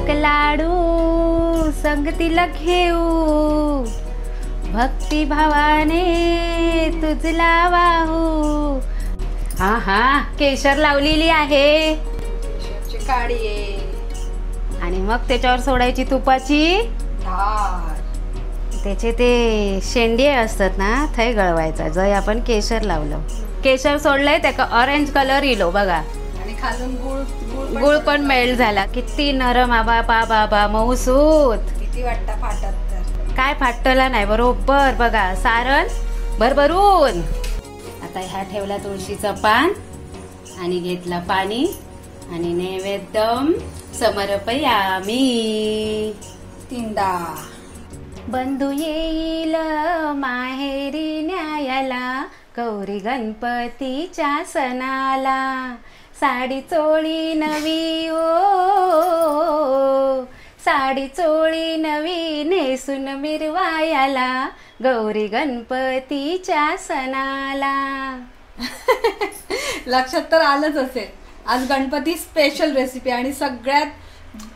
मोदक लाडू संगतीला घेऊ, भक्ती भावाने तुझला वाहू. हा हा केशर लावलेली आहे, केशरची काडी आहे आणि मग त्याच्यावर सोडायची तुपाची धार. त्याचे ते शेंडे असतात ना थंय गळवायचा. जय आपण केशर लावलं, केशर सोडलंय त्याका ऑरेंज कलर इलो बघा, आणि खालून गुळ पण मेल्ट झाला. किती नरम आबा पा बाबा मऊसूत. किती वाटतं फाटत तर काय फाटला नाही, बरोबर बघा सारण भरभरून. आता ह्या ठेवला तुळशीचं पान आणि घेतला पाणी आणि नैवेद्यम समर्पयामी. तीनदा बंधू येईल माहेरी न्यायाला, गौरी गणपतीच्या सणाला. साडी चोळी नवी ओ, साडी चोळी नवी नेसून मिरवायाला, गौरी गणपतीच्या सणाला. लक्षात तर आलंच असेल. आज गणपती स्पेशल रेसिपी आणि सगळ्यात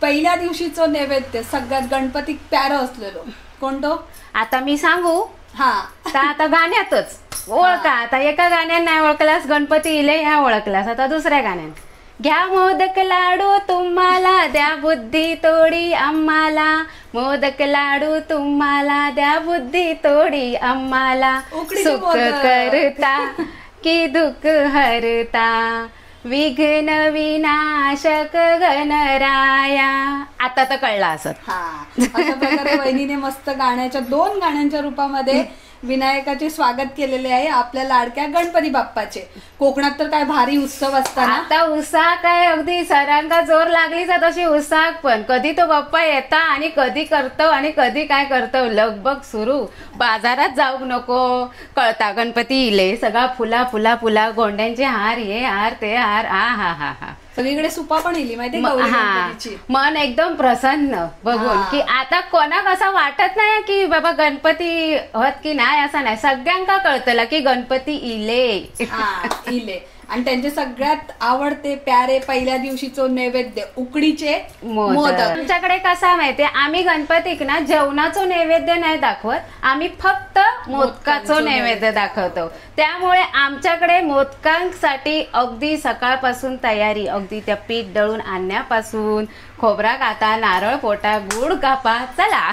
पहिल्या दिवशीचं नैवेद्य सगळ्यात गणपती प्यारं असलेलो कोणतो आता मी सांगू. हा तर आता गाण्यातच ओळखा. आता एका गाण्यात नाही ओळखलास गणपती इले ह्या ओळखलास, आता दुसऱ्या गाण्यात घ्या मोदक लाडू तुम्हाला द्या बुद्धी तोडी आम्हाला, मोदक लाडू तुम्हाला द्या बुद्धी तोडी आम्हाला. सुख करता की दुःख हरता, विघ्न विनाशक गणराया. आता तर कळला असत. हा अशा प्रकारे वहिनीने मस्त गाण्याच्या 2 गाण्यांच्या रूपामध्ये विनायकाचे स्वागत केलेले आहे आपल्या लाडक्या गणपती बाप्पाचे. कोकणात तर काय भारी उत्सव असताना आता उत्साह काय अगदी सरांगा जोर लागलीच तशी उत्साह पण. कधी तो बाप्पा येता आणि कधी करतो आणि कधी काय करतो लगबग सुरू. बाजारात जाऊ नको कळता गणपती इले सगळा फुला फुला फुला, गोंड्यांचे हार हे हार ते हार. आ हा हा हा सगळीकडे सुपा पण येली माहिती. हा मन एकदम प्रसन्न बघून की आता कोणाक असं वाटत नाही की बाबा गणपती होत की नाही असं नाही. सगळ्यांका कळतला की गणपती इले इले. आणि त्यांचे सगळ्यात आवडते प्यारे पहिल्या दिवशीचं नैवेद्य उकडीचे मोदक. आमच्याकडे कसा माहितीये आम्ही गणपतीक ना जेवणाचं नैवेद्य नाही दाखवत, आम्ही फक्त मोदकाचं नैवेद्य दाखवतो. त्यामुळे आमच्याकडे मोदकांसाठी अगदी सकाळपासून तयारी, अगदी त्या पीठ दळून आणण्यापासून खोबरा काता, नारळ फोटा, गुड कापा, चला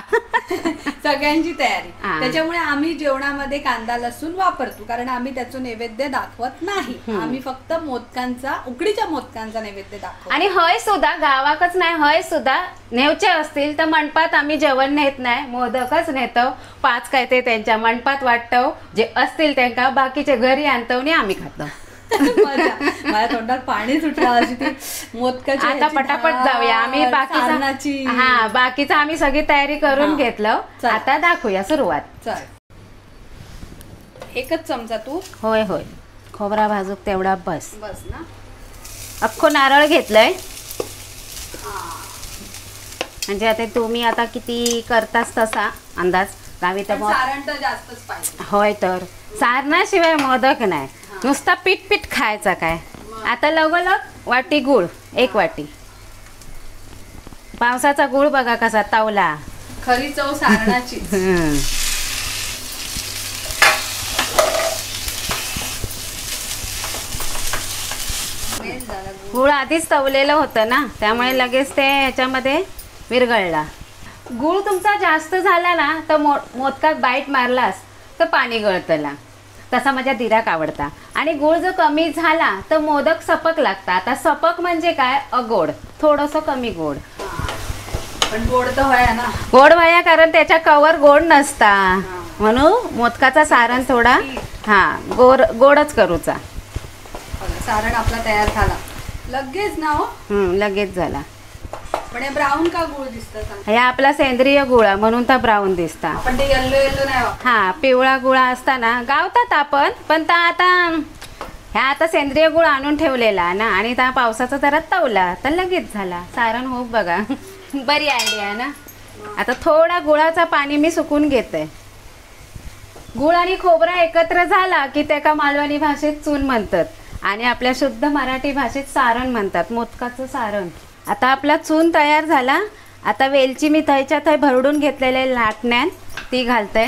सगळ्यांची तयारी. त्याच्यामुळे आम्ही जेवणामध्ये कांदा लसूण वापरतो, कारण आम्ही त्याचं नैवेद्य दाखवत नाही. आम्ही फक्त मोदकांचा उकडीच्या मोदकांचा नैवेद्य दाखवतो. आणि हय सुद्धा गावाकच नाही, हय सुद्धा नेवचे असतील तर मंडपात आम्ही जेवण नेत नाही, मोदकच नेतो. 5 काय ते त्यांच्या मंडपात वाटतो, जे असतील त्यांना बाकीचे घरी आणतो आणि आम्ही खातो. माझ्या तोंडात पाणी सुटलं अशी ती मोदकाची. आता पटापट जाऊया आम्ही. बाकीचं आम्ही सगळी तयारी करून घेतलं. आता दाखवूया सुरुवात. चल 1च चमचा तू. होय होय खोबरा भाजूक तेवढा बस ना. अख्खो नारळ घेतलंय. म्हणजे आता तुम्ही आता किती करतास तसा अंदाज. गावी तर सारण तर जास्तच पाहिजे. होय तर सारणाशिवाय मोदक नाही, नुसता पीठ पीठ खायचा काय. आता लगोलग वाटी गुळ, 1 वाटी. पावसाचा गुळ बघा कसा तावला. खरी चव सारणाची. गुळ आधीच तवलेलं होतं ना, त्यामुळे लगेच ते याच्यामध्ये विरघळला. गुळ तुमचा जास्त झाला ना तर मोदकात बाईट मारलास तर पाणी गळतला. तसा माझ्या दिराक आवडता. आणि गुळ जर कमी झाला तर मोदक सपक लागतात. आता सपक म्हणजे काय, अगोड, थोडंसं कमी गोड. पण गोड तर व्हाया ना. गोड व्हाया कारण त्याच्या कवर गोड नसता, म्हणून मोदकाचा सारण थोडा गोडच करूचा. सारण आपला तयार झाला लगेच ना. हो लगेच झाला. पण ब्राऊन का गुळ दिसतं. हे आपला सेंद्रिय गुळा म्हणून तर ब्राऊन दिसता. पण ते येल्लो येल्लो नाही. हा पिवळा गुळा असताना गावतात आपण, पण आता ह्या आता सेंद्रिय गुळ आणून ठेवलेला ना, आणि त्या पावसाचा जरा तवला तर लगेच झाला सारण. हो बघा बरी आयडिया ना. आता थोडा गुळाचा पाणी मी सुकून घेते. गुळ आणि खोबरा एकत्र झाला की त्याका मालवणी भाषेत चून म्हणतात आणि आपल्या शुद्ध मराठी भाषेत सारण म्हणतात, मोदकाचं सारण. आता आपला चून तयार झाला आता वेलची मी थंयच्या थंय भरडून घेतलेले लाटण्यान ती घालते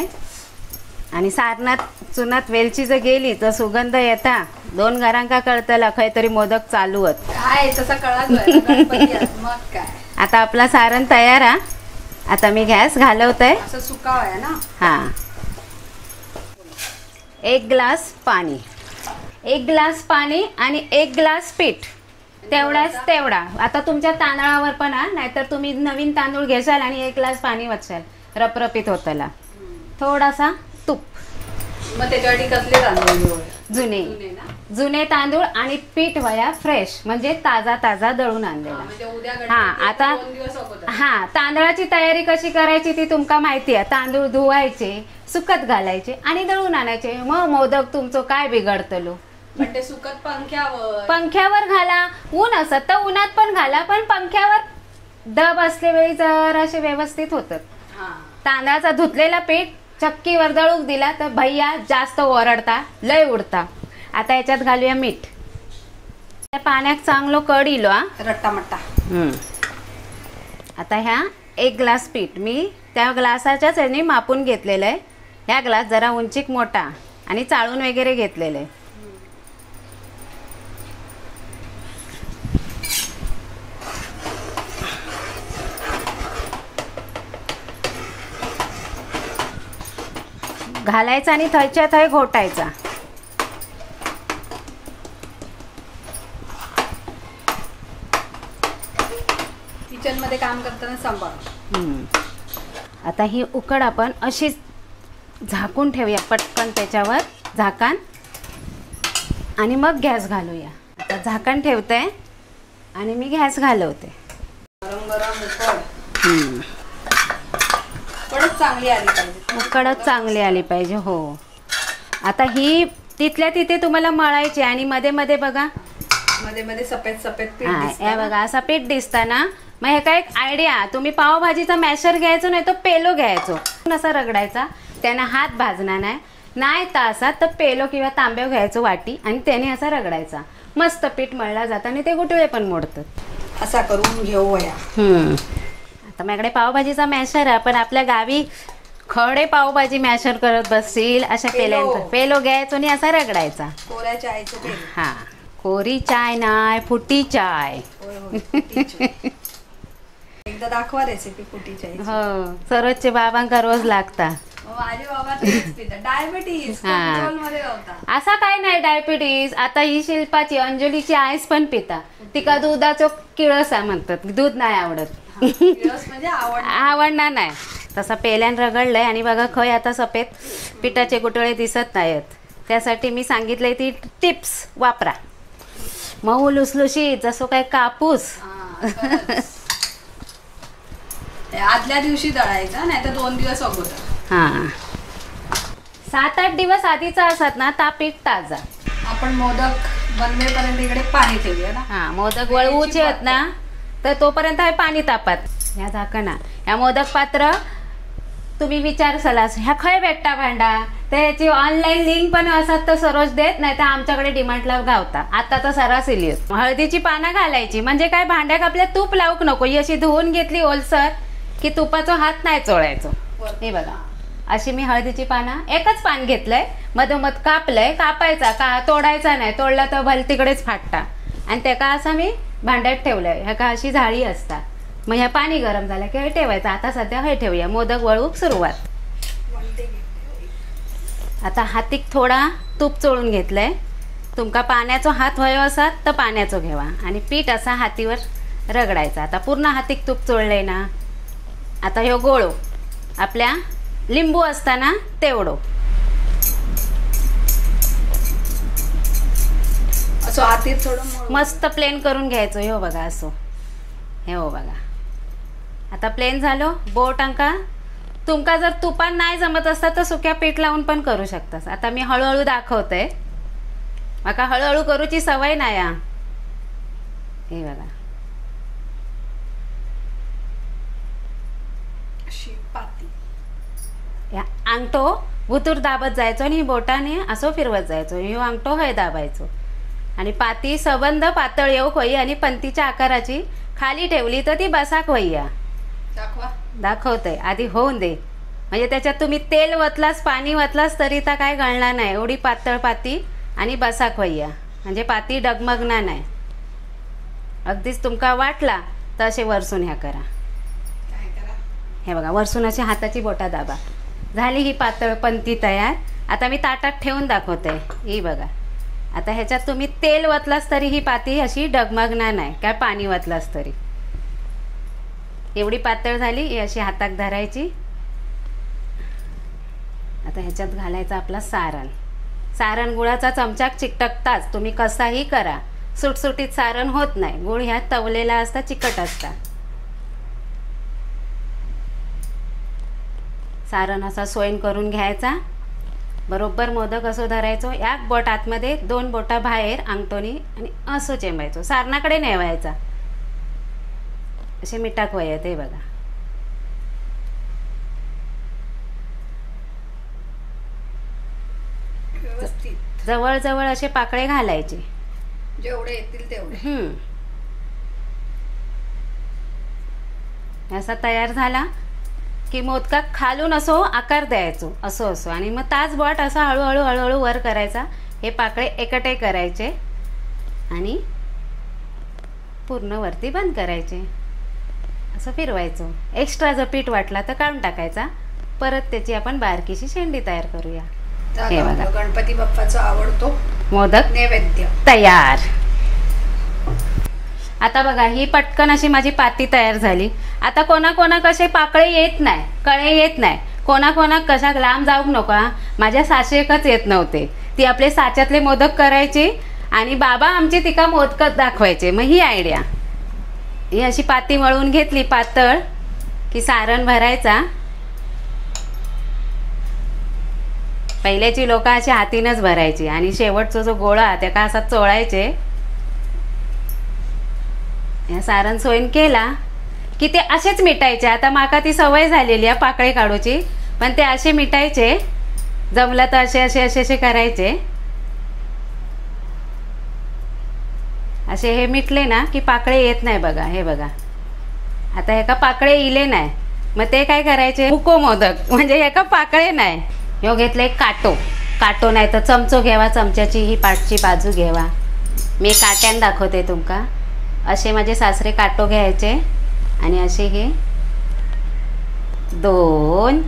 आणि सारणात चुनात वेलची जर गेली तर सुगंध येता 2 घरांका कळतला खंय तरी मोदक चालू होत काय तसा कळा मग काय. आता आपला सारण तयार हा. आता मी गॅस घालवते. असं सुकावं आहे ना. हां 1 ग्लास पाणी, 1 ग्लास पाणी आणि 1 ग्लास पीठ तेवढाच तेवढा. आता तुमच्या तांदळावर पण हा, नाहीतर तुम्ही नवीन तांदूळ घेशाल आणि 1 ग्लास पाणी वचाल रपरपीत होतला. थोडासा तूप. मग त्याच्यासाठी कसले तांदूळ? जुने जुने तांदूळ आणि पीठ वया फ्रेश म्हणजे ताजा ताजा दळून आणलेला. हा आता हा तांदळाची तयारी कशी करायची ती तुमका माहिती आहे. तांदूळ धुवायचे, सुकत घालायचे आणि दळून आणायचे. मग मोदक तुमचं काय बिघडतलो. पण ते सुकत पंख्यावर घाला. ऊन असत तर उन्हात पण घाला, पण पंख्यावर दब असले वेळी जर असे व्यवस्थित होतात. तांदळाचा धुतलेला पीठ चक्कीवर दळूक दिला तर भैया जास्त ओरडता, लय उडता. आता याच्यात घालूया मीठ. पाण्यात चांगलं कड इलो हा रट्टामट्टा. आता ह्या 1 ग्लास पीठ मी त्या ग्लासाच्याच ह्याने मापून घेतलेलं आहे. ह्या ग्लास जरा उंचीक मोठा आणि चाळून वगैरे घेतलेलं आहे. घालायचा आणि थयच्या थय घोटायचा. किचन मध्ये काम करताना सांभाळ. आता ही उकड आपण अशी झाकून ठेवूया पटकन त्याच्यावर झाकण आणि मग गॅस घालूया. आता झाकण ठेवते आणि मी गॅस घालवते. गरम गरम उकड चांगली आली पाहिजे. उकडच चांगली आली पाहिजे. हो. आता ही तिथल्या तिथे तुम्हाला मळायची आणि मध्ये मध्ये बघा मध्ये मध्ये सफेद सफेद पीठ हे बघा असा पीठ दिसता ना. मग हे काय एक आयडिया, तुम्ही पावभाजीचा मॅशर घ्यायचो नाही तो पेलो घ्यायचो, असा रगडायचा, त्याने हात भाजणार नाही तर असा तर पेलो किंवा तांब्या घ्यायचो वाटी आणि त्याने असा रगडायचा. मस्त पीठ मळला जातं आणि ते गुटळे पण मोडतात. असा करून घेऊया. आता माझ्याकडे पावभाजीचा मॅशर आहे, पण आपल्या गावी खडे पावभाजी मॅशर करत बसतील अशा पेल्यांचा पेलो घ्यायचो आणि असा रगडायचा. कोऱ्या चायचं पेलो. हा कोरी चाय नाही फुटी चाय. एकदा दाखवा रेसिपी फुटी चाय. हो सरोजचे बाबांका रोज लागता. माझे बाबा डायबिटीज कंट्रोल मध्ये होता. असा काय नाही डायबिटीज. आता ही शिल्पाची अंजलीची आईस पण पिता. तिका दुधाचं किळसा म्हणतात, दूध नाही आवडत. म्हणजे आवडणार नाही. तसा पेल्यान रगडलंय आणि बघा खय आता सफेद पिठाचे गुटळे दिसत नाहीत. त्यासाठी मी सांगितलंय ती टिप्स वापरा. मऊ लुसलुशीत जसं काय कापूस. आदल्या दिवशी दळायचा नाही तर 2 दिवस अगोदर. हा 7-8 दिवस आधीचा असत ना ता पीठ ताजा. आपण मोदक बनवेपर्यंत इकडे पाणी ठेवूया ना. हा मोदक वळवूचे आहेत ना तर तोपर्यंत हे पाणी तापत. ह्या झाकणा ह्या मोदक पात्र तुम्ही विचारसलास ह्या खय भेटता भांडा तर ह्याची ऑनलाईन लिंक पण असत तर सरोज देत नाही तर आमच्याकडे डिमांडला गावता. आता तर सरास इलियत. हळदीची पानं घालायची म्हणजे काय भांड्याक आपल्या तूप लावूक नको. ही अशी धुवून घेतली ओलसर की तुपाचा हात नाही चोळायचो. हे बघा अशी मी हळदीची पानं एकच पान घेतलंय, मधोमध कापलंय. कापायचा का तोडायचा नाही, तोडला तर भल तिकडेच फाटता. आणि त्या का असं मी भांड्यात ठेवलंय. ह्या का अशी झाडी असतात. मग ह्या पाणी गरम झालं की हे ठेवायचं. आता सध्या हे ठेवूया. मोदक वळूक सुरुवात. आता हातीक थोडा तूप चोळून घेतलंय. तुमका पाण्याचा हात व्हायो असा तर पाण्याचं घ्यावा आणि पीठ असा हातीवर रगडायचा. आता पूर्ण हातीक तूप चोळलंय ना. आता ह्यो गोळो आपल्या लिंबू असताना तेवढो असं हातीत थोडं मस्त प्लेन करून घ्यायचो. हो बघा असो. हे हो बघा आता प्लेन झालो. बोट अंका तुमका जर तुपान नाही जमत असता तर सुक्या पीठ लावून पण करू शकतास. आता मी हळूहळू दाखवते. माका हळूहळू करूची सवय नाही. हे बघा अंगठो भुतूर दाबत जायचो आणि बोटाने असो फिरवत जायचो. ह्यो अंगठो हय दाबायचो आणि पाती सबंध पातळ येऊक होई आणि पंतीच्या आकाराची खाली ठेवली तर ती बसाक वय्या. दाखवा. दाखवतंय, आधी होऊन दे. म्हणजे त्याच्यात तुम्ही तेल वतलास पाणी वतलास तरी तर काय गळणार नाही. एवढी पातळ पाती आणि बसा खोय्या, म्हणजे पाती डगमगणार नाही. अगदीच तुमका वाटला तर असे वरसून ह्या करा. काय करा? हे बघा, वरसून अशी हाताची बोटा दाबा. झाली ही पातळ पंती तयार. आता मी ताटात ठेवून दाखवते. ही बघा, आता ह्याच्यात तुम्ही तेल वतलास तरी ही पाती अशी डगमगणार नाही, काय पाणी वतलास तरी. एवढी पातळ झाली. ही अशी हातात धरायची. आता ह्याच्यात घालायचा आपला सारण. सारण गुळाचा चमचा चिकटकताच. तुम्ही कसाही करा, सुटसुटीत सारण होत नाही. गुळ ह्यात तवलेला असता, चिकट असता. सारण असा सोयन करून घ्यायचा. बरोबर मोदक असं धरायचो. एक बोट आतमध्ये, 2 बोटा बाहेर अंगठोनी आणि असं चेंबायचो. सारणाकडे नेवायचा. असे मिठाक वयत. हे बघा, व्यवस्थित जवळ जवळ असे पाकळे घालायचे, जेवढे येतील तेवढे. असा तयार झाला की मोदका खालून असो आकार द्यायचो, असो असो. आणि मग ताच बोट असा हळूहळू हळूहळू वर करायचा. हे पाकळे एकटे करायचे आणि पूर्ण वरती बंद करायचे. असं फिरवायचं. एक्स्ट्रा जर पीठ वाटला तर काढून टाकायचा. परत त्याची आपण बारकीशी शेंडी तयार करूया. हे बघा, गणपती बाप्पाचा आवडतो मोदक नैवेद्य तयार. आता बघा, ही पटकन अशी माझी पाती तयार झाली. आता कोणा कसे पाकळे येत नाही, कळे येत नाही. कोणा कशा लांब जाऊ नका. माझ्या सासरेकच येत नव्हते. ती आपले साच्यातले मोदक करायची आणि बाबा आमची तिका मोदकच दाखवायचे. मग ही आयडिया. ही अशी पाती वळून घेतली पातळ की सारण भरायचा. पहिल्याची लोक अशी हातीनच भरायची आणि शेवटचा जो गोळा त्या का असा चोळायचे. या सारण सोयन केला की ते असेच मिटायचे. आता माका ती सवय झालेली आहे पाकळी काढूची, पण ते असे मिटायचे. जमलं तर असे असे असे असे करायचे. असे हे मिटले ना की पाकळे येत नाही. बघा, हे बघा, आता हे का पाकळे इले नाही. मग ते काय करायचे, मुको मोदक, म्हणजे हे का पाकळे नाही. ह्यो घेतलं एक काटो नाही तर चमचो घ्यावा. चमच्याची ही पाठची बाजू घ्यावा. मी काट्यान दाखवते तुमका. असे माझे सासरे काटो घ्यायचे आणि असे हे 2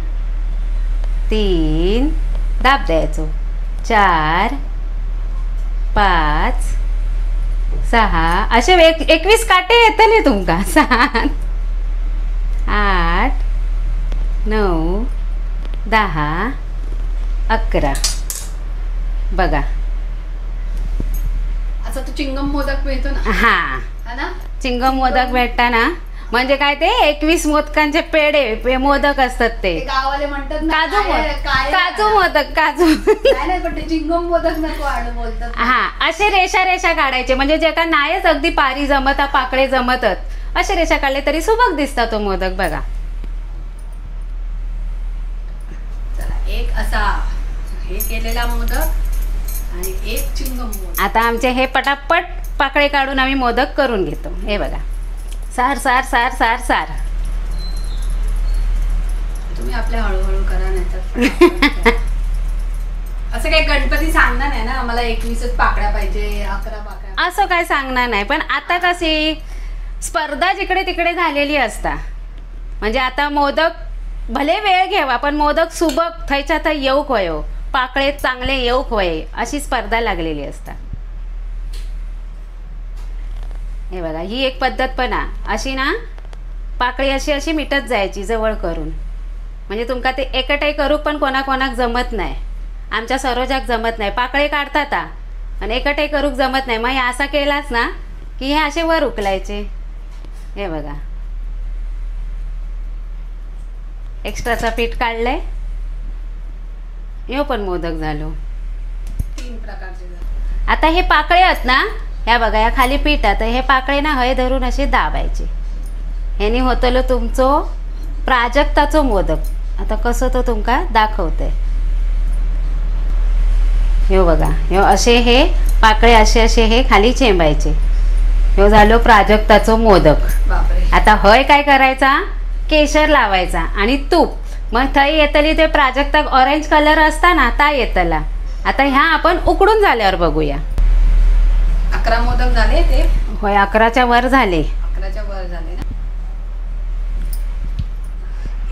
3 दाब द्यायचो. 4 5 6 असे 21 काटे येतले तुमका. 7 8 9 10 11. बघा, असं तो चिंगम मोदक मिळतो ना. हा ना, चिंगम मोदक भेटता ना. म्हणजे काय ते 21 मोदकांचे पेढे मोदक असतात ते. गावाले म्हणतात ना, काजू मोदक. काजू नाही, पण ते चिंगम मोदक नको आणू बोलतात. हा, असे रेषा काढायचे. म्हणजे जे का नाहीच अगदी पारी जमत, पाकळे जमतच, असे रेषा काढले तरी सुबक दिसता तो मोदक. बघा, चला, एक असा हे केलेला मोदक आणि एक चिंगम मोदक. आता आमचे हे पटापट पाकळे काढून आम्ही मोदक करून घेतो. हे बघा, सार सार सार सार सार. तुम्ही आपल्या हळूहळू करा, नाही तर असं काही गणपती सांगणार नाही ना आम्हाला 21च पाकड्या पाहिजे, 11 पाकड्या. असं काय सांगणार नाही. पण आता कशी स्पर्धा जिकडे तिकडे झालेली असता. म्हणजे आता मोदक भले वेळ घ्यावा, पण मोदक सुबक थयच्या थंय येऊक वयो, पाकळे चांगले येऊक वये, अशी स्पर्धा लागलेली असता. हे बघा, ही एक पद्धत पण अशी ना, पाकळी अशी अशी मिटत जायची जवळ करून. म्हणजे तुमका ते एकटाई करू पण कोणाक जमत नाही. आमच्या सरोजाक जमत नाही. पाकळे काढतात आणि एकटाई करूक जमत नाही. मग हे असा केलाच ना की हे असे वर उकलायचे. हे बघा, एक्स्ट्राचा पीठ काढलंय. यो पण मोदक झालो. 3 प्रकारचे. आता हे पाकळे आहेत ना, ह्या बघा, या खाली पीठ आहे. तर हे पाकळे ना हय धरून असे दाबायचे. ह्यानी होतलो तुमचो प्राजक्ताचो मोदक. आता कसं तो तुमका दाखवते. ह्यो बघा, ह्यो असे हे पाकळे असे असे हे खाली चेंबायचे. ह्यो झालो प्राजक्ताचो मोदक. बापरे. आता हय काय करायचा, केशर लावायचा आणि तूप, मग थंय येतली ते प्राजक्ता ऑरेंज कलर असता ना ता येतला. आता ह्या आपण उकडून झाल्यावर बघूया. 11 मोदक झाले ते? होय 11च्या वर झाले. 11च्या वर झाले ना.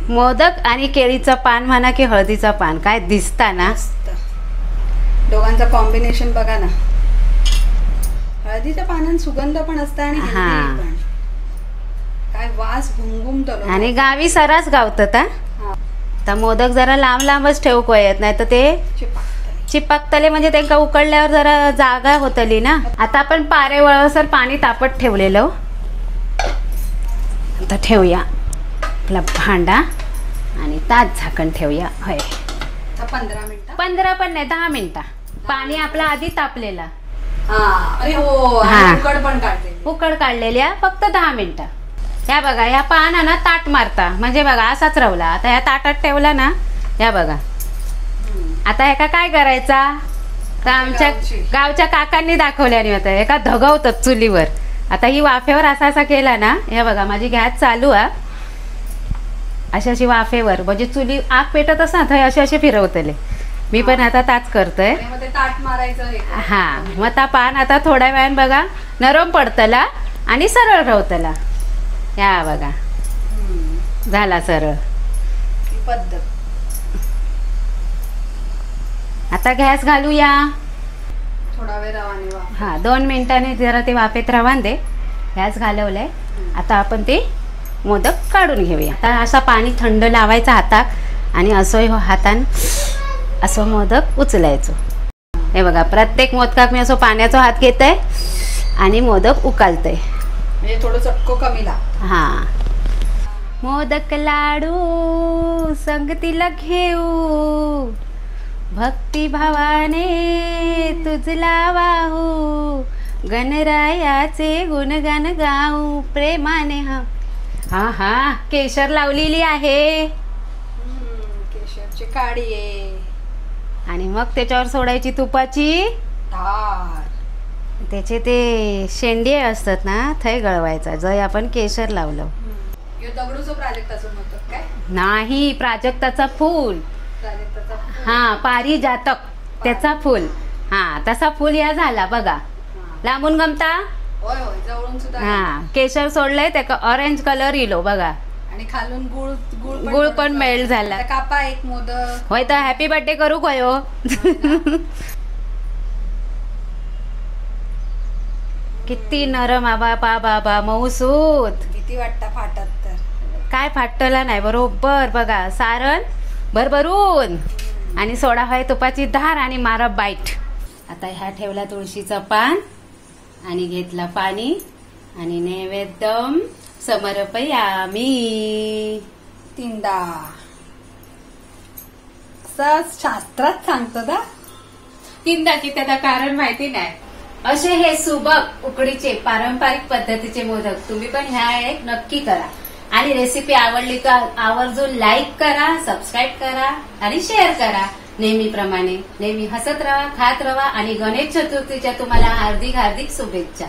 मोदक आणि केळीचं पान म्हणा की हळदीचं पान काय दिसता ना. दोघांचं कॉम्बिनेशन बघा ना. हळदीच्या पानात सुगंध पण असतं आणि healthy पण. काय वास घुमघुमतो. आणि गावी सरास गावतात. तर मोदक जरा लांब लांबच ठेवू येत नाही तर ते चिपकतले, म्हणजे त्यांना उकडल्यावर जरा जागा होतली ना. आता आपण पारे वळसर पाणी तापत ठेवलेलं. आता ठेवूया आपला भांडा आणि ताट झाकण ठेवूया. होय 15 मिनिटं. 15 पण नाही 10 मिनिटं. पाणी आपला आधी तापलेला. अरे हो, उकड पण काढलेली. उकड काढलेल्या फक्त 10 मिनिटं. ह्या बघा ह्या पानानं ताट मारता, म्हणजे बघा असाच रवला. आता ह्या ताटात ठेवला ना, ह्या बघा. आता ह्याका काय करायचा, तर आमच्या गावच्या काकांनी दाखवल्याने होतं. एका धगवतात चुलीवर. आता ही वाफेवर असा असा केला ना, हे बघा माझी गॅस चालू आहे. अशी अशी वाफेवर म्हणजे चुली आग पेटत असं ना, असे असे फिरवतले. मी पण आता ताच करतोय. ताट मारायचं. हा मग ता पान आता थोड्या वेळाने बघा नरम पडतला आणि सरळ रवतला. या बघा झाला सरळ. पद्धत. आता गॅस घालूया. थोडा वेळ रवाने. हा 2 मिनिटांनी जरा ते वाफेत रवान दे. गॅस घालवलाय. आता आपण ते मोदक काढून घेऊया. आता असा पाणी थंड लावायचा हातात आणि असं हातान असं मोदक उचलायचो. हे बघा प्रत्येक मोदकाक मी असं पाण्याचा हात घेतय आणि मोदक उकालतय. म्हणजे थोडं चटको कमी लाग. हा मोदक लाडू संगतीला घेऊ, भक्ती भावाने तुझला वाहू, गणरायाचे गुणगान गाऊ प्रेमाने. हा हा केशर लावलेली आहे. केशरची काडी आहे. आणि मग त्याच्यावर सोडायची तुपाची धार. त्याचे ते शेंडे असतात ना थंय गळवायचा. जय आपण केशर लावलं. दगडूचं प्राजक्ताचं मोदक काय नाही, प्राजक्ताचा फूल. हा पारिजातक त्याचा फूल. हा तसा फूल या झाला बघा. लांबून गमता. होय होय जवळून सुद्धा. हा केशर सोडलंय त्या ऑरेंज कलर इलो बघा. आणि खालून गुळ पण मेल्ट झाला. कापा एक मोदक. होय तर हॅपी बर्थडे करू कयो. किती नरम आबा पा बाबा मऊसूत. किती वाटतं फाटत तर काय फाटला नाही. बरोबर बघा सारण भरभरून आणि सोडा होय तुपाची धार आणि मारा बाईट. आता ह्या ठेवला तुळशीचं पान आणि घेतला पाणी आणि नैवेद्यम समर्पयामी. तीनदा शास्त्रात सांगतो ना. तीनदा की त्याला कारण माहिती नाही. असे हे सुबक उकडीचे पारंपरिक पद्धतीचे मोदक तुम्ही पण ह्या एक नक्की करा. आणि रेसिपी आवडली तर आवर्जून लाईक करा, सबस्क्राईब करा आणि शेअर करा. नेहमीप्रमाणे नेहमी हसत राहा, खात राहा आणि गणेश चतुर्थीच्या तुम्हाला हार्दिक हार्दिक शुभेच्छा.